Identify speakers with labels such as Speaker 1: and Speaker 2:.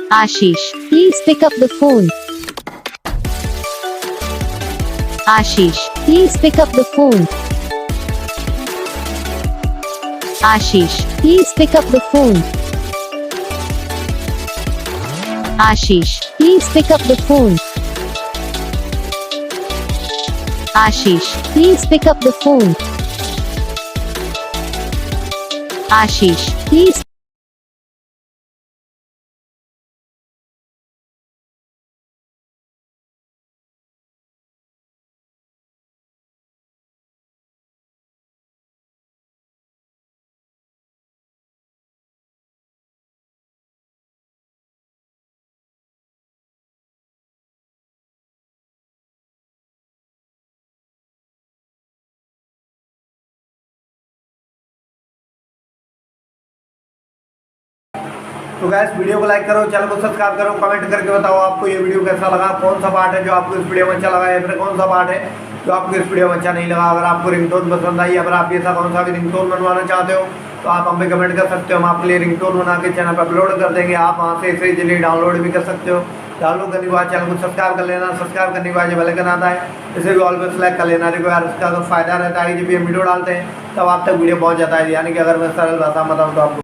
Speaker 1: Ashish, please pick up the phone. Ashish, please pick up the phone. Ashish, please pick up the phone. Ashish, please pick up the phone. Ashish, please pick up the phone. Ashish, please.
Speaker 2: तो guys video को like करो, channel को subscribe करो, comment करके बताओ आपको ये video कैसा लगा, कौन सा पार्ट है जो आपको इस वीडियो में अच्छा लगा या फिर कौन सा पार्ट है जो आपको इस वीडियो में अच्छा नहीं लगा। अगर आपको रिंगटोन पसंद आई, अगर आप ऐसा कौन सा भी रिंगटोन बनवाना चाहते हो तो आप हमें कमेंट कर सकते हो। हम आपके लिए रिंगटोन बना के चैनल पर अपलोड कर देंगे। आप वहाँ से इसे इजीली डाउनलोड भी कर सकते हो। डाउनलोड करने के बाद चैनल को सब्सक्राइब कर लेना। सब्सक्राइब करने के बाद जो बेल आइकन आता है इसे भी ऑल पे सेलेक्ट कर लेना। देखो यार, इसका तो फायदा रहता है जब ये वीडियो डालते हैं तब आप तक वीडियो पहुँच जाता है। यानी कि अगर मैं सरल भाषा में बताऊँ तो आपको